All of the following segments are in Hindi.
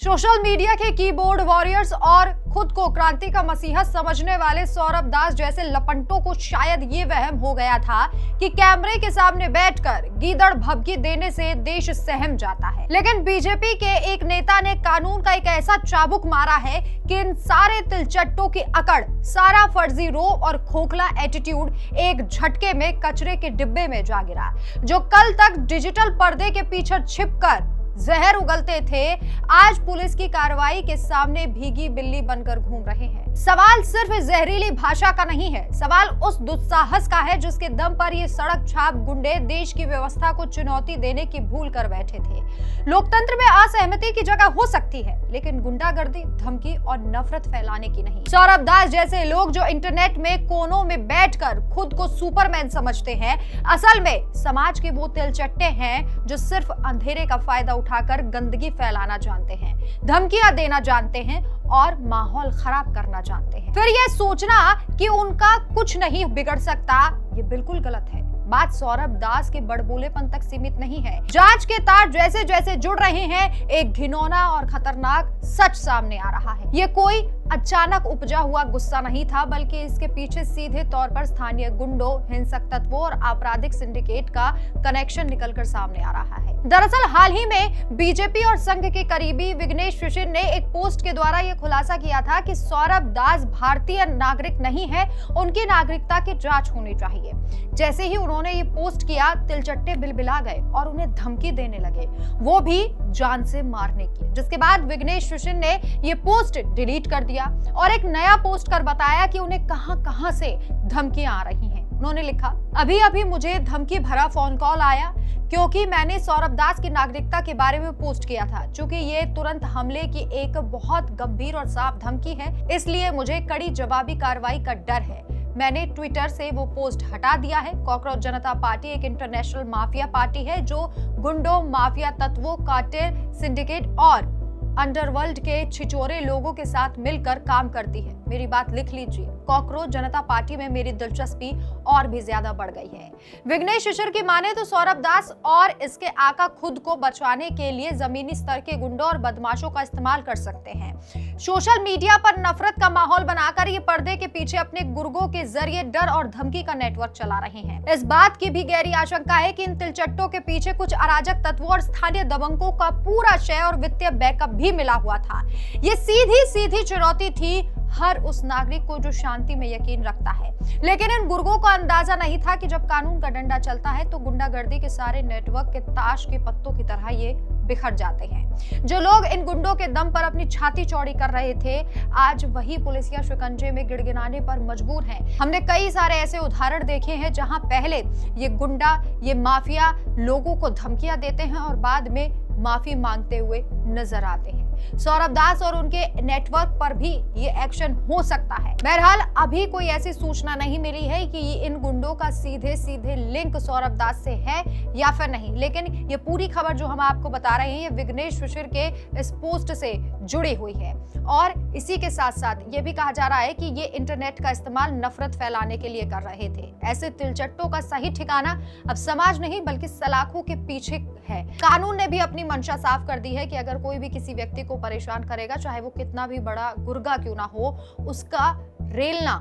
सोशल मीडिया के कीबोर्ड वॉरियर्स और खुद को क्रांति का मसीहा समझने वाले सौरभ दास जैसे लपंटों को शायद ये वहम हो गया था कि कैमरे के सामने बैठकर गीदड़ भभकी देने से देश सहम जाता है। लेकिन बीजेपी के एक नेता ने कानून का एक ऐसा चाबुक मारा है कि इन सारे तिलचट्टों की अकड़, सारा फर्जी रोब और खोखला एटीट्यूड एक झटके में कचरे के डिब्बे में जा गिरा। जो कल तक डिजिटल पर्दे के पीछे छिपकर जहर उगलते थे, आज पुलिस की कार्रवाई के सामने भीगी बिल्ली बनकर घूम रहे हैं। सवाल सिर्फ जहरीली भाषा का नहीं है, सवाल उस दुस्साहस का है जिसके दम पर ये सड़क छाप गुंडे देश की व्यवस्था को चुनौती देने की भूल कर बैठे थे। लोकतंत्र में असहमति की जगह हो सकती है, लेकिन गुंडागर्दी, धमकी और नफरत फैलाने की नहीं। सौरभ दास जैसे लोग जो इंटरनेट में कोनों में बैठकर खुद को सुपरमैन समझते हैं, असल में समाज के वो तिलचट्टे हैं जो सिर्फ अंधेरे का फायदा उठाकर गंदगी फैलाना जानते हैं, धमकियां देना जानते हैं और माहौल खराब करना जानते हैं। फिर यह सोचना कि उनका कुछ नहीं बिगड़ सकता, ये बिल्कुल गलत है। बात सौरभ दास के बड़बोलेपन तक सीमित नहीं है। जांच के तार जैसे जैसे जुड़ रहे हैं, एक घिनौना और खतरनाक सच सामने आ रहा है। ये कोई अचानक उपजा हुआ गुस्सा नहीं था, बल्कि इसके पीछे सीधे तौर पर स्थानीय गुंडों, हिंसक तत्वों और आपराधिक सिंडिकेट का कनेक्शन निकलकर सामने आ रहा है। दरअसल हाल ही में बीजेपी और संघ के करीबी विघ्नेश शिशिर ने एक पोस्ट के द्वारा यह खुलासा किया था कि सौरभ दास भारतीय नागरिक नहीं है, उनकी नागरिकता की जांच होनी चाहिए। जैसे ही उन्होंने ये पोस्ट किया, तिलचट्टे बिलबिला गए और उन्हें धमकी देने लगे, वो भी जान से मारने की। जिसके बाद विघ्नेश शिशिर ने ये पोस्ट डिलीट कर दिया और एक नया पोस्ट कर बताया कि उन्हें कहां से धमकियां आ रही हैं। उन्होंने लिखा, अभी अभी मुझे धमकी भरा फोन कॉल आया क्योंकि मैंने सौरभ दास की नागरिकता के बारे में पोस्ट किया था। चूंकि ये तुरंत हमले की एक बहुत गंभीर और साफ धमकी है, इसलिए मुझे कड़ी जवाबी कार्रवाई का डर है। मैंने ट्विटर से वो पोस्ट हटा दिया है। कॉकरोच जनता पार्टी एक इंटरनेशनल माफिया पार्टी है जो गुंडों, माफिया तत्वों, कार्टेल, सिंडिकेट और अंडरवर्ल्ड के छिचोरे लोगों के साथ मिलकर काम करती है। मेरी बात लिख लीजिए, कॉकरोच जनता पार्टी में मेरी दिलचस्पी और भी ज्यादा बढ़ गई है। विघ्नेश शिशिर की माने तो सौरभ दास और इसके आका खुद को बचाने के लिए जमीनी स्तर के गुंडों और बदमाशों का इस्तेमाल कर सकते हैं। सोशल मीडिया पर नफरत का माहौल बनाकर ये पर्दे के पीछे अपने गुर्गों के जरिए डर और धमकी का नेटवर्क चला रहे हैं। इस बात की भी गहरी आशंका है कि इन तिलचट्टों के पीछे कुछ अराजक तत्वों और स्थानीय दबंगों का पूरा शेयर और वित्तीय बैकअप भी मिला हुआ था। ये सीधी सीधी चुनौती थी हर उस नागरिक को जो शांति में यकीन रखता है। लेकिन इन गुर्गों को अंदाजा नहीं था कि जब कानून का डंडा चलता है तो गुंडागर्दी के सारे नेटवर्क के ताश के पत्तों की तरह ये बिखर जाते हैं। जो लोग इन गुंडों के दम पर अपनी छाती चौड़ी कर रहे थे, आज वही पुलिसिया शिकंजे में गिड़गिड़ाने पर मजबूर हैं। हमने कई सारे ऐसे उदाहरण देखे हैं जहां पहले ये गुंडा, ये माफिया लोगों को धमकियां देते हैं और बाद में माफी मांगते हुए नजर आते हैं। सौरभ दास और उनके नेटवर्क पर भी ये एक्शन हो सकता है। बहरहाल अभी कोई ऐसी सूचना नहीं मिली है कि इन गुंडों का सीधे सीधे लिंक सौरभ दास से है या फिर नहीं, लेकिन ये पूरी खबर जो हम आपको बता रहे हैं ये विघ्नेश शिशिर के इस पोस्ट से जुड़ी हुई है। और इसी के साथ साथ ये भी कहा जा रहा है कि ये इंटरनेट का इस्तेमाल नफरत फैलाने के लिए कर रहे थे। ऐसे तिलचट्टों का सही ठिकाना अब समाज नहीं बल्कि सलाखों के पीछे है। कानून ने भी अपनी मंशा साफ कर दी है कि अगर कोई भी किसी व्यक्ति को परेशान करेगा, चाहे वो कितना भी बड़ा गुर्गा क्यों ना हो, उसका रेलना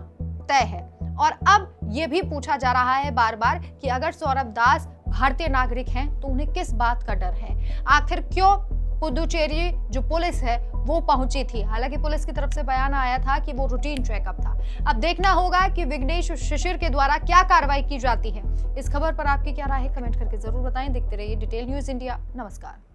तय है। और अब ये भी पूछा जा रहा है बार बार कि अगर सौरभ दास भारतीय नागरिक हैं तो उन्हें किस बात का डर है। आखिर क्यों पुदुचेरी जो पुलिस है वो पहुंची थी। हालांकि पुलिस की तरफ से बयान आया था कि वो रूटीन चेकअप था। अब देखना होगा कि विघ्नेश शिशिर के द्वारा क्या कार्रवाई की जाती है। इस खबर पर आपकी क्या राय है, कमेंट करके जरूर बताएं। देखते रहिए डिटेल न्यूज इंडिया। नमस्कार।